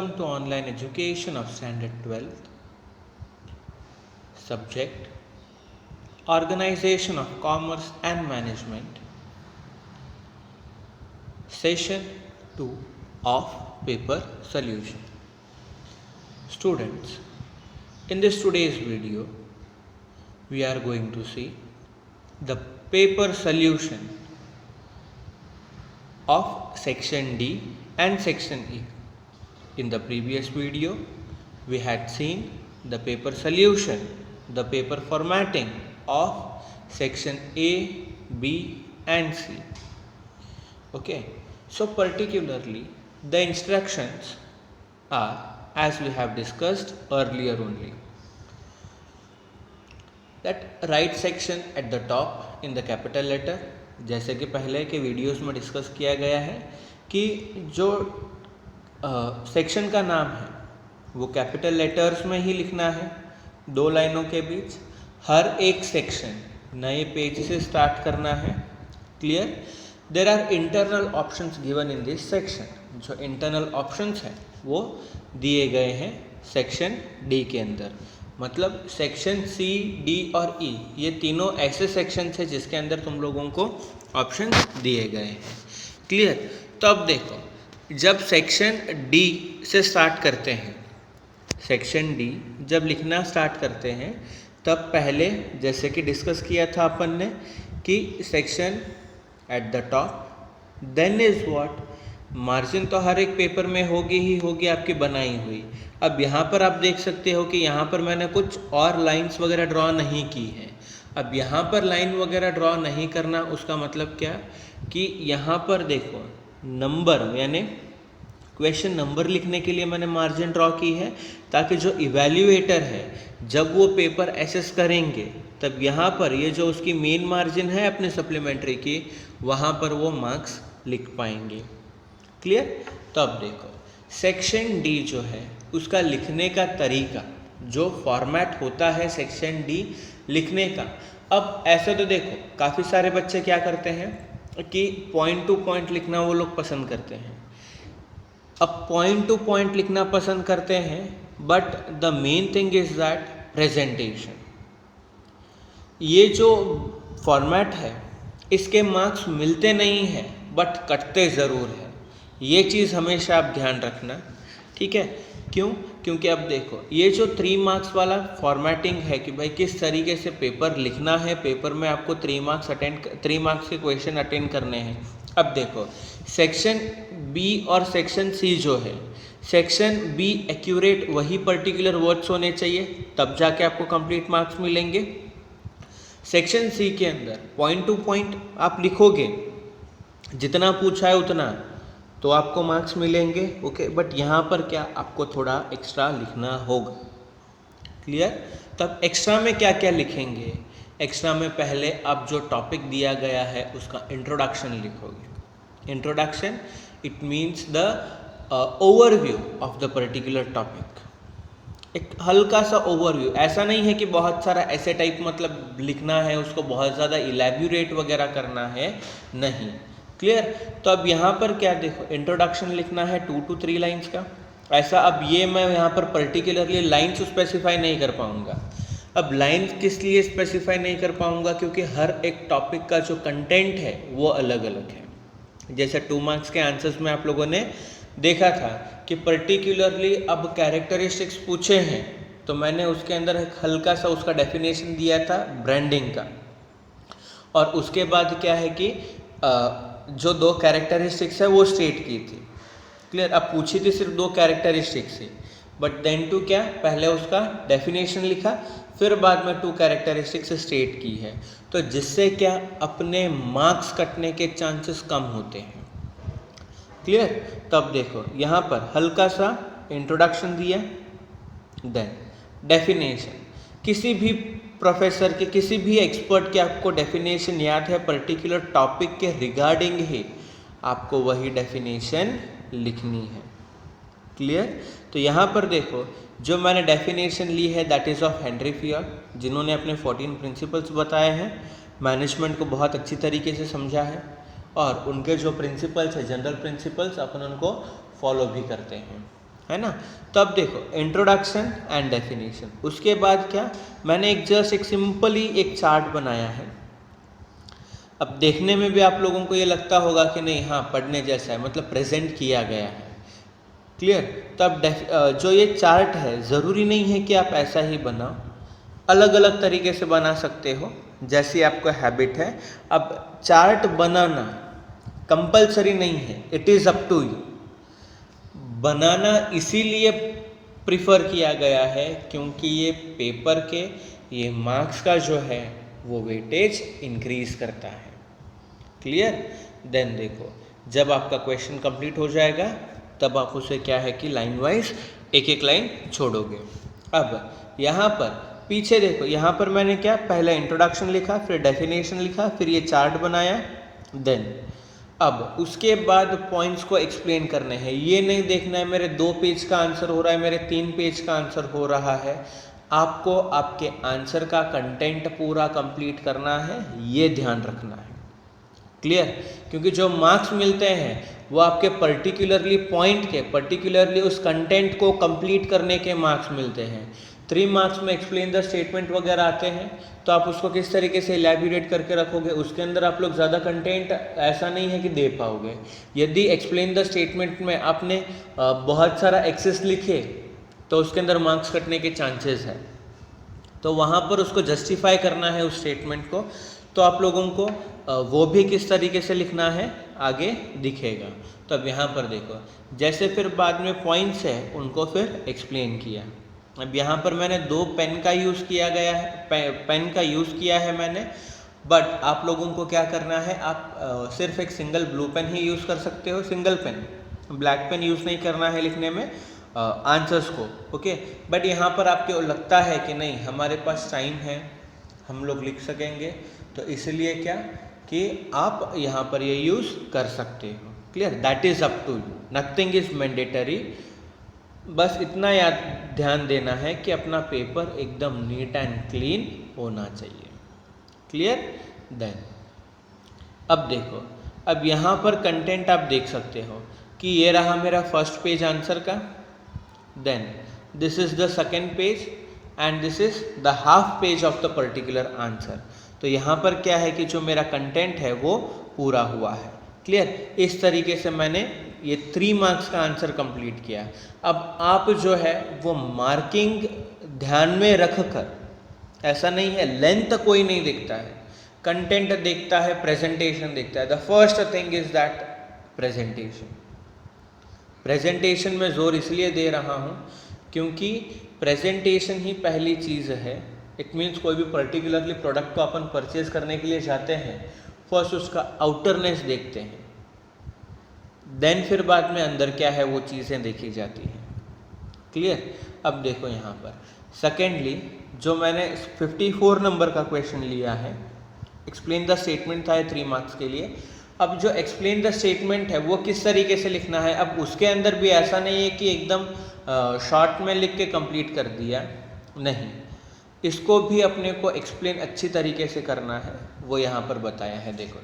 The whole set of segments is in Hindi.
Welcome to online education of standard 12th. Subject: Organization of Commerce and Management. Session 2 of paper solution. Students, in this today's video, we are going to see the paper solution of section D and section E. In the previous video, we had seen the paper solution, the paper formatting of section A, B and C. Okay, so particularly the instructions are as we have discussed earlier only. That write section at the top in the capital letter, जैसे कि पहले के वीडियोस में डिस्कस किया गया है कि जो सेक्शन का नाम है वो कैपिटल लेटर्स में ही लिखना है, 2 लाइनों के बीच। हर एक सेक्शन नए पेज से स्टार्ट करना है। Clear? There are internal options given in this section. जो इंटरनल ऑप्शंस हैं वो दिए गए हैं सेक्शन डी के अंदर। मतलब सेक्शन सी, डी और ई ये तीनों ऐसे सेक्शन हैं जिसके अंदर तुम लोगों को ऑप्शंस दिए गए हैं। क्लियर? तो अब देखो, जब सेक्शन डी से स्टार्ट करते हैं, सेक्शन डी जब लिखना स्टार्ट करते हैं तब पहले जैसे कि डिस्कस किया था अपन ने कि section at the top, then is what, margin तो हर एक पेपर में होगी ही होगी आपकी बनाई हुई। अब यहाँ पर आप देख सकते हो कि यहाँ पर मैंने कुछ और लाइंस वगैरह ड्रॉ नहीं की है। अब यहाँ पर लाइन वगैरह ड्रॉ नहीं करना, उसका मतलब क्या कि यहाँ पर देखो नंबर यानी क्वेश्चन नंबर लिखने के लिए मैंने मार्जिन ड्रॉ की है, ताकि जो इवैल्यूएटर है जब वो पेपर एसेस करेंगे तब यहाँ पर ये जो उसकी मेन मार्जिन है अपने सप्लीमेंट्री की, वहाँ पर वो मार्क्स लिख पाएंगे। क्लियर? तो अब देखो सेक्शन डी जो है उसका लिखने का तरीका, जो फॉर्मेट होता है सेक्शन डी लिखने का। अब ऐसे तो देखो काफ़ी सारे बच्चे क्या करते हैं कि पॉइंट टू पॉइंट लिखना वो लोग पसंद करते हैं। अब पॉइंट टू पॉइंट लिखना पसंद करते हैं, but the main thing is that presentation. ये जो फॉर्मेट है इसके मार्क्स मिलते नहीं हैं बट कटते ज़रूर हैं। ये चीज़ हमेशा आप ध्यान रखना, ठीक है? क्यों? क्योंकि अब देखो ये जो 3 मार्क्स वाला फॉर्मेटिंग है कि भाई किस तरीके से पेपर लिखना है, पेपर में आपको 3 मार्क्स के क्वेश्चन अटेंड करने हैं। अब देखो सेक्शन बी और सेक्शन सी जो है, सेक्शन बी एक्यूरेट वही पर्टिकुलर वर्ड्स होने चाहिए, तब जाके आपको कंप्लीट मार्क्स मिलेंगे। सेक्शन सी के अंदर पॉइंट टू पॉइंट आप लिखोगे, जितना पूछा है उतना, तो आपको मार्क्स मिलेंगे। ओके, बट यहाँ पर क्या आपको थोड़ा एक्स्ट्रा लिखना होगा। क्लियर? तब एक्स्ट्रा में क्या क्या लिखेंगे? एक्स्ट्रा में पहले आप जो टॉपिक दिया गया है उसका इंट्रोडक्शन लिखोगे। Introduction it means the overview of the particular topic. एक हल्का सा ओवरव्यू, ऐसा नहीं है कि बहुत सारा ऐसे टाइप मतलब लिखना है, उसको बहुत ज़्यादा इलेब्यूरेट वगैरह करना है, नहीं। क्लियर? तो अब यहाँ पर क्या देखो इंट्रोडक्शन लिखना है 2 to 3 लाइन्स का। ऐसा अब ये मैं यहाँ पर पर्टिकुलरली लाइन्स स्पेसिफाई नहीं कर पाऊँगा। अब लाइन्स किस लिए स्पेसिफाई नहीं कर पाऊँगा? क्योंकि हर एक टॉपिक का जो कंटेंट है वो अलग अलग है। जैसे 2 मार्क्स के आंसर्स में आप लोगों ने देखा था कि पर्टिकुलरली अब कैरेक्टरिस्टिक्स पूछे हैं, तो मैंने उसके अंदर एक हल्का सा उसका डेफिनेशन दिया था ब्रांडिंग का, और उसके बाद क्या है कि जो 2 कैरेक्टरिस्टिक्स है वो स्टेट की थी। क्लियर? अब पूछी थी सिर्फ 2 कैरेक्टरिस्टिक्स ही, बट देन टू क्या, पहले उसका डेफिनेशन लिखा, फिर बाद में 2 कैरेक्टरिस्टिक्स स्टेट की है, तो जिससे क्या अपने मार्क्स कटने के चांसेस कम होते हैं। क्लियर? तब देखो यहाँ पर हल्का सा इंट्रोडक्शन दिया, देन डेफिनेशन। किसी भी प्रोफेसर के, किसी भी एक्सपर्ट के आपको डेफिनेशन याद है पर्टिकुलर टॉपिक के रिगार्डिंग ही, आपको वही डेफिनेशन लिखनी है। क्लियर? तो यहाँ पर देखो जो मैंने डेफिनेशन ली है दैट इज़ ऑफ हेनरी फियोल, जिन्होंने अपने 14 प्रिंसिपल्स बताए हैं, मैनेजमेंट को बहुत अच्छी तरीके से समझा है, और उनके जो प्रिंसिपल्स है जनरल प्रिंसिपल्स अपन उनको फॉलो भी करते हैं। है ना। तो अब देखो इंट्रोडक्शन एंड डेफिनेशन, उसके बाद क्या, मैंने एक सिंपली एक चार्ट बनाया है। अब देखने में भी आप लोगों को ये लगता होगा कि नहीं हाँ पढ़ने जैसा है, मतलब प्रेजेंट किया गया है, क्लियर। तब जो ये चार्ट है ज़रूरी नहीं है कि आप ऐसा ही बनाओ, अलग अलग तरीके से बना सकते हो जैसी आपको हैबिट है। अब चार्ट बनाना कंपलसरी नहीं है, it is up to you. बनाना इसीलिए प्रिफर किया गया है क्योंकि ये पेपर के ये मार्क्स का जो है वो वेटेज इंक्रीज करता है, क्लियर। देन देखो जब आपका क्वेश्चन कंप्लीट हो जाएगा तब आप उसे क्या है कि लाइन वाइज एक एक लाइन छोड़ोगे। अब यहाँ पर पीछे देखो, यहाँ पर मैंने क्या पहले इंट्रोडक्शन लिखा, फिर डेफिनेशन लिखा, फिर ये चार्ट बनाया, देन अब उसके बाद पॉइंट्स को एक्सप्लेन करने हैं। ये नहीं देखना है मेरे 2 पेज का आंसर हो रहा है, मेरे 3 पेज का आंसर हो रहा है। आपको आपके आंसर का कंटेंट पूरा कंप्लीट करना है, ये ध्यान रखना है, क्लियर। क्योंकि जो मार्क्स मिलते हैं वो आपके पर्टिकुलरली पॉइंट के, पर्टिकुलरली उस कंटेंट को कंप्लीट करने के मार्क्स मिलते हैं। 3 मार्क्स में एक्सप्लेन द स्टेटमेंट वगैरह आते हैं, तो आप उसको किस तरीके से इलैबोरेट करके रखोगे, उसके अंदर आप लोग ज़्यादा कंटेंट ऐसा नहीं है कि दे पाओगे। यदि एक्सप्लेन द स्टेटमेंट में आपने बहुत सारा एक्सेस लिखे तो उसके अंदर मार्क्स कटने के चांसेस है, तो वहाँ पर उसको जस्टिफाई करना है उस स्टेटमेंट को, तो आप लोगों को वो भी किस तरीके से लिखना है आगे दिखेगा। तो अब यहाँ पर देखो, जैसे फिर बाद में पॉइंट्स है उनको फिर एक्सप्लेन किया। अब यहाँ पर मैंने 2 पेन का यूज़ किया गया है, पेन का यूज़ किया है मैंने, बट आप लोगों को क्या करना है, आप सिर्फ एक सिंगल ब्लू पेन ही यूज़ कर सकते हो, single pen, black pen use नहीं करना है लिखने में आंसर्स को, ओके। बट यहाँ पर आपको लगता है कि नहीं हमारे पास टाइम है, हम लोग लिख सकेंगे, तो इसलिए क्या कि आप यहाँ पर ये यूज़ कर सकते हो, clear. That is up to you, nothing is mandatory. बस इतना याद ध्यान देना है कि अपना पेपर एकदम नीट एंड क्लीन होना चाहिए, क्लियर। देन अब देखो, अब यहाँ पर कंटेंट आप देख सकते हो कि ये रहा मेरा फर्स्ट पेज आंसर का, then this is the second page and this is the half page of the particular answer. तो यहाँ पर क्या है कि जो मेरा कंटेंट है वो पूरा हुआ है, क्लियर। इस तरीके से मैंने ये 3 मार्क्स का आंसर कंप्लीट किया। अब आप जो है वो मार्किंग ध्यान में रख कर, ऐसा नहीं है लेंथ कोई नहीं देखता है, कंटेंट देखता है, प्रेजेंटेशन देखता है। The first thing is that presentation. Presentation में ज़ोर इसलिए दे रहा हूँ क्योंकि प्रेजेंटेशन ही पहली चीज़ है। इट मीन्स कोई भी पर्टिकुलरली प्रोडक्ट को अपन परचेज करने के लिए जाते हैं, फर्स्ट उसका आउटरनेस देखते हैं, देन फिर बाद में अंदर क्या है वो चीज़ें देखी जाती हैं, क्लियर। अब देखो यहाँ पर सेकेंडली जो मैंने 54 नंबर का क्वेश्चन लिया है, एक्सप्लेन द स्टेटमेंट था 3 मार्क्स के लिए। अब जो एक्सप्लेन द स्टेटमेंट है वो किस तरीके से लिखना है, अब उसके अंदर भी ऐसा नहीं है कि एकदम शॉर्ट में लिख के कंप्लीट कर दिया, नहीं, इसको भी अपने को एक्सप्लेन अच्छी तरीके से करना है, वो यहाँ पर बताया है। देखो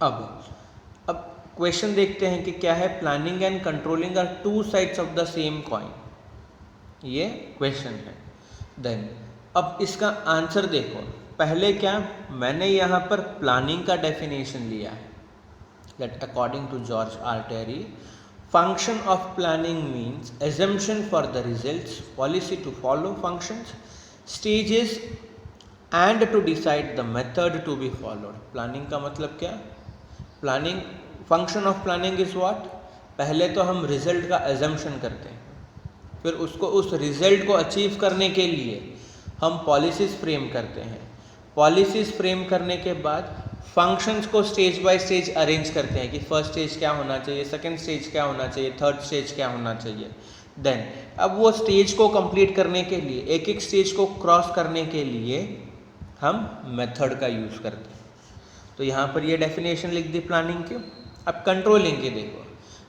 अब क्वेश्चन देखते हैं कि क्या है, planning and controlling are 2 sides of the same coin, ये क्वेश्चन है। देन अब इसका आंसर देखो, पहले क्या मैंने यहाँ पर प्लानिंग का डेफिनेशन लिया है, that according to George R Terry function of planning means assumption for the results, policy to follow functions, stages and to decide the method to be followed. Planning का मतलब क्या, planning function of planning is what, पहले तो हम रिजल्ट का एजम्पशन करते हैं, फिर उसको उस रिजल्ट को अचीव करने के लिए हम पॉलिसीज फ्रेम करते हैं, पॉलिसीज फ्रेम करने के बाद फंक्शंस को स्टेज बाय स्टेज अरेंज करते हैं कि फर्स्ट स्टेज क्या होना चाहिए, सेकंड स्टेज क्या होना चाहिए, थर्ड स्टेज क्या होना चाहिए। देन अब वो स्टेज को कंप्लीट करने के लिए, एक एक स्टेज को क्रॉस करने के लिए हम मेथड का यूज़ करते हैं। तो यहाँ पर ये डेफिनेशन लिख दी प्लानिंग की। अब कंट्रोलिंग की देखो,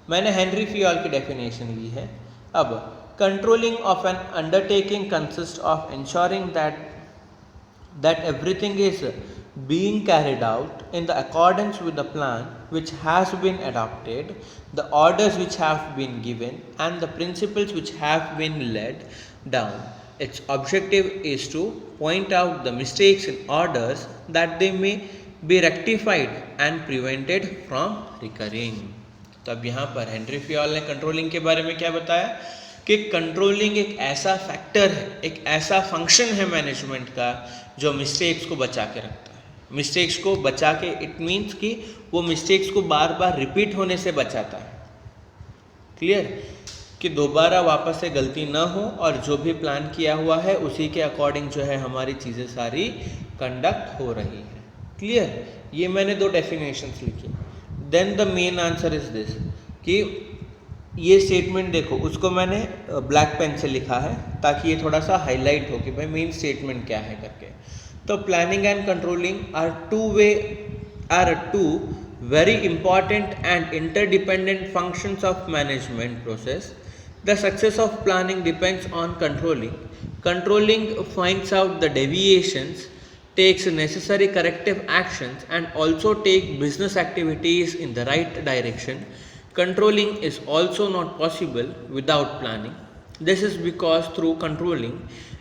मैंने हेनरी फियोल की डेफिनेशन ली है। अब controlling of N undertaking consist of ensuring that everything is being carried out in the accordance with the plan which has been adopted, the orders which have been given, and the principles which have been laid down. Its objective is to point out the mistakes in orders that they may be rectified and prevented from recurring. तो अब यहाँ पर हेनरी फ्योल ने कंट्रोलिंग के बारे में क्या बताया कि कंट्रोलिंग एक ऐसा फैक्टर है, एक ऐसा फंक्शन है मैनेजमेंट का जो मिस्टेक्स को बचा के रखता है। मिस्टेक्स को बचा के इट मीन्स कि वो मिस्टेक्स को बार बार रिपीट होने से बचाता है। क्लियर, कि दोबारा वापस से गलती ना हो और जो भी प्लान किया हुआ है उसी के अकॉर्डिंग जो है हमारी चीज़ें सारी कंडक्ट हो रही हैं। क्लियर, ये मैंने दो डेफिनेशंस लिखी। Then the main answer is this कि ये स्टेटमेंट देखो, उसको मैंने ब्लैक पेन से लिखा है ताकि ये थोड़ा सा हाईलाइट हो कि भाई मेन स्टेटमेंट क्या है करके। तो planning and controlling are two very important and interdependent functions of management process. The success of planning depends on controlling. Controlling finds out the deviations, takes necessary corrective actions, and also take business activities in the right direction. Controlling is also not possible without planning. This is because through controlling,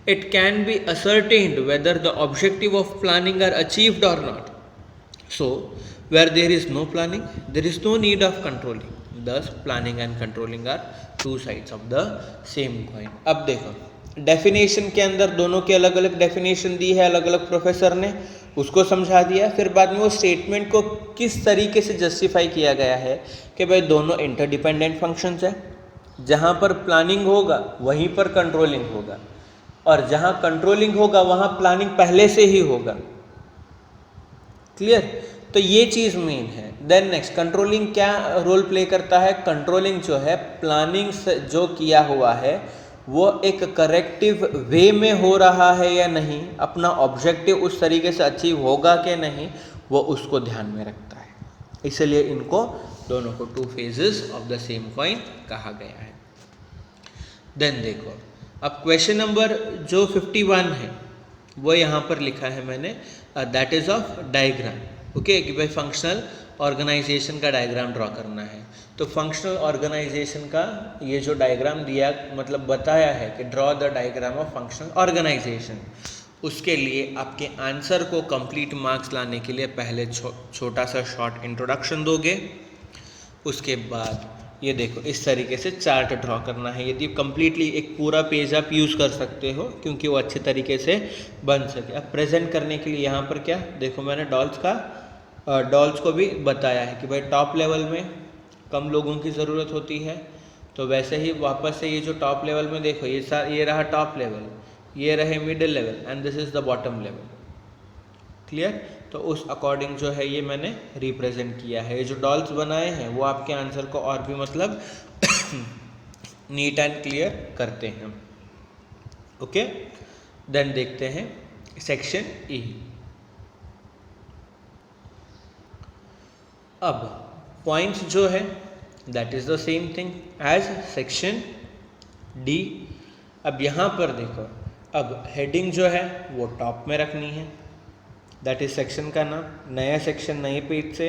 it can be ascertained whether the objective of planning are achieved or not. So, where there is no planning, there is no need of controlling. Thus, planning and controlling are two sides of the same coin. अब देखो, डेफिनेशन के अंदर दोनों की अलग अलग डेफिनेशन दी है अलग अलग प्रोफेसर ने, उसको समझा दिया। फिर बाद में वो स्टेटमेंट को किस तरीके से जस्टिफाई किया गया है कि भाई दोनों इंटरडिपेंडेंट फंक्शंस है। जहाँ पर प्लानिंग होगा वहीं पर कंट्रोलिंग होगा, और जहाँ कंट्रोलिंग होगा वहाँ प्लानिंग पहले से ही होगा। क्लियर, तो ये चीज़ मेन है। देन नेक्स्ट, कंट्रोलिंग क्या रोल प्ले करता है। कंट्रोलिंग जो है प्लानिंग से जो किया हुआ है वो एक करेक्टिव वे में हो रहा है या नहीं, अपना ऑब्जेक्टिव उस तरीके से अचीव होगा कि नहीं, वो उसको ध्यान में रखता है। इसलिए इनको दोनों को two phases of the same coin कहा गया है। देन देखो, अब क्वेश्चन नंबर जो 51 है वो यहाँ पर लिखा है मैंने, that is of diagram. Okay, कि भाई फंक्शनल ऑर्गेनाइजेशन का डायग्राम ड्रॉ करना है। तो फंक्शनल ऑर्गेनाइजेशन का ये जो डायग्राम दिया, मतलब बताया है कि draw the diagram of functional organisation. उसके लिए आपके आंसर को कंप्लीट मार्क्स लाने के लिए पहले छोटा सा शॉर्ट इंट्रोडक्शन दोगे। उसके बाद ये देखो इस तरीके से चार्ट ड्रॉ करना है। यदि कंप्लीटली एक पूरा पेज आप यूज़ कर सकते हो क्योंकि वो अच्छे तरीके से बन सके। अब प्रेजेंट करने के लिए यहाँ पर क्या देखो, मैंने डॉल्स को भी बताया है कि भाई टॉप लेवल में कम लोगों की ज़रूरत होती है, तो वैसे ही वापस से ये जो टॉप लेवल में देखो ये रहा टॉप लेवल, ये रहे middle level and this is the bottom level. Clear, तो उस अकॉर्डिंग जो है ये मैंने रिप्रेजेंट किया है। ये जो डॉल्स बनाए हैं वो आपके आंसर को और भी मतलब नीट एंड क्लियर करते हैं। ओके, देन देखते हैं सेक्शन ई। अब पॉइंट्स जो है that is the same thing as section D. अब यहाँ पर देखो, अब हेडिंग जो है वो टॉप में रखनी है, दैट इज सेक्शन का नाम। नया सेक्शन नए पेज से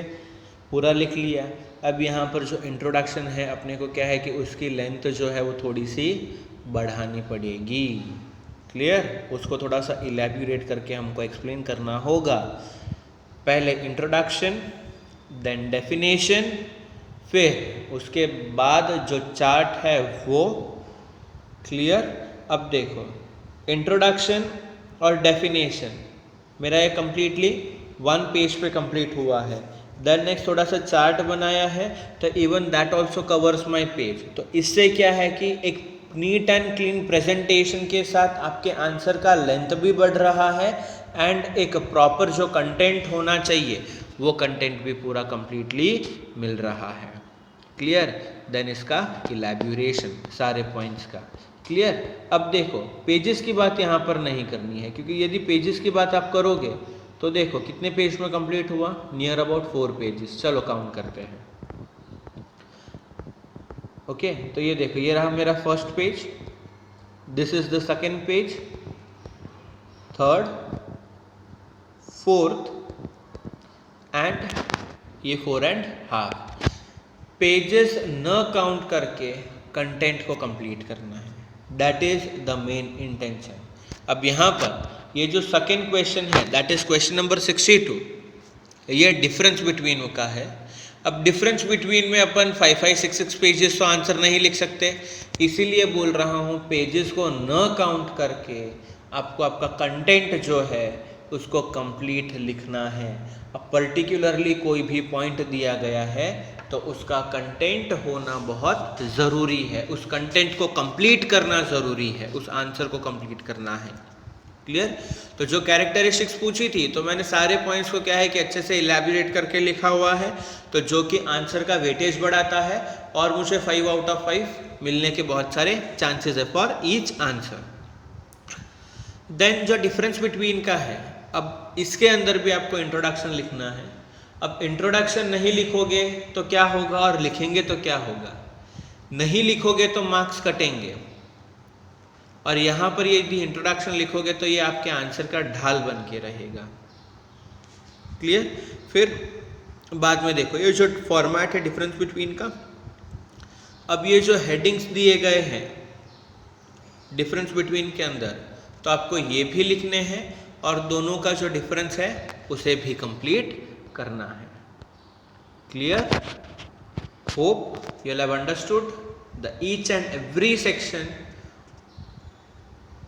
पूरा लिख लिया। अब यहाँ पर जो इंट्रोडक्शन है अपने को क्या है कि उसकी लेंथ जो है वो थोड़ी सी बढ़ानी पड़ेगी। क्लियर, उसको थोड़ा सा इलेबोरेट करके हमको एक्सप्लेन करना होगा। पहले इंट्रोडक्शन, देन डेफिनेशन, फिर उसके बाद जो चार्ट है वो। क्लियर, अब देखो इंट्रोडक्शन और डेफिनेशन मेरा ये कम्प्लीटली 1 पेज पे कंप्लीट हुआ है। देन नेक्स्ट थोड़ा सा चार्ट बनाया है, तो even that also covers my page. तो इससे क्या है कि एक नीट एंड क्लीन प्रेजेंटेशन के साथ आपके आंसर का लेंथ भी बढ़ रहा है एंड एक प्रॉपर जो कंटेंट होना चाहिए वो कंटेंट भी पूरा कंप्लीटली मिल रहा है। क्लियर, देन इसका इलैबोरेशन सारे पॉइंट्स का। क्लियर, अब देखो पेजेस की बात यहाँ पर नहीं करनी है क्योंकि यदि पेजेस की बात आप करोगे तो देखो कितने पेज में कंप्लीट हुआ, नियर अबाउट 4 पेजेस। चलो काउंट करते हैं। ओके, तो ये देखो ये रहा मेरा first page, this is the second page, third, fourth and ये 4.5 पेजेस न काउंट करके कंटेंट को कंप्लीट करना है, that is the main intention. अब यहाँ पर ये जो सेकेंड क्वेश्चन है दैट इज क्वेश्चन नंबर 62, ये डिफरेंस बिटवीन का है। अब डिफरेंस बिटवीन में अपन 5-5-6-6 पेजेस तो आंसर नहीं लिख सकते, इसीलिए बोल रहा हूँ पेजेस को न काउंट करके आपको आपका कंटेंट जो है उसको कंप्लीट लिखना है। अब पर्टिकुलरली कोई भी पॉइंट दिया गया है तो उसका कंटेंट होना बहुत ज़रूरी है, उस कंटेंट को कंप्लीट करना ज़रूरी है, उस आंसर को कंप्लीट करना है। क्लियर? तो जो कैरेक्टरिस्टिक्स पूछी थी तो मैंने सारे पॉइंट्स को क्या है कि अच्छे से इलैबोरेट करके लिखा हुआ है, तो जो कि आंसर का वेटेज बढ़ाता है और मुझे 5/5 मिलने के बहुत सारे चांसेस है फॉर ईच आंसर। देन जो डिफरेंस बिटवीन का है, अब इसके अंदर भी आपको इंट्रोडक्शन लिखना है। अब इंट्रोडक्शन नहीं लिखोगे तो क्या होगा और लिखेंगे तो क्या होगा? नहीं लिखोगे तो मार्क्स कटेंगे, और यहाँ पर यदि इंट्रोडक्शन लिखोगे तो ये आपके आंसर का ढाल बन के रहेगा। क्लियर? फिर बाद में देखो ये जो फॉर्मेट है डिफरेंस बिटवीन का, अब ये जो हेडिंग्स दिए गए हैं डिफरेंस बिटवीन के अंदर, तो आपको ये भी लिखने हैं और दोनों का जो डिफरेंस है उसे भी कंप्लीट करना है। Clear? Hope you have understood the each and every section,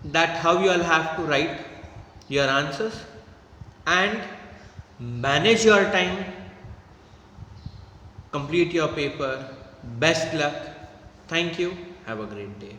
that how you all have to write your answers and manage your time, complete your paper. Best luck. Thank you. Have a great day.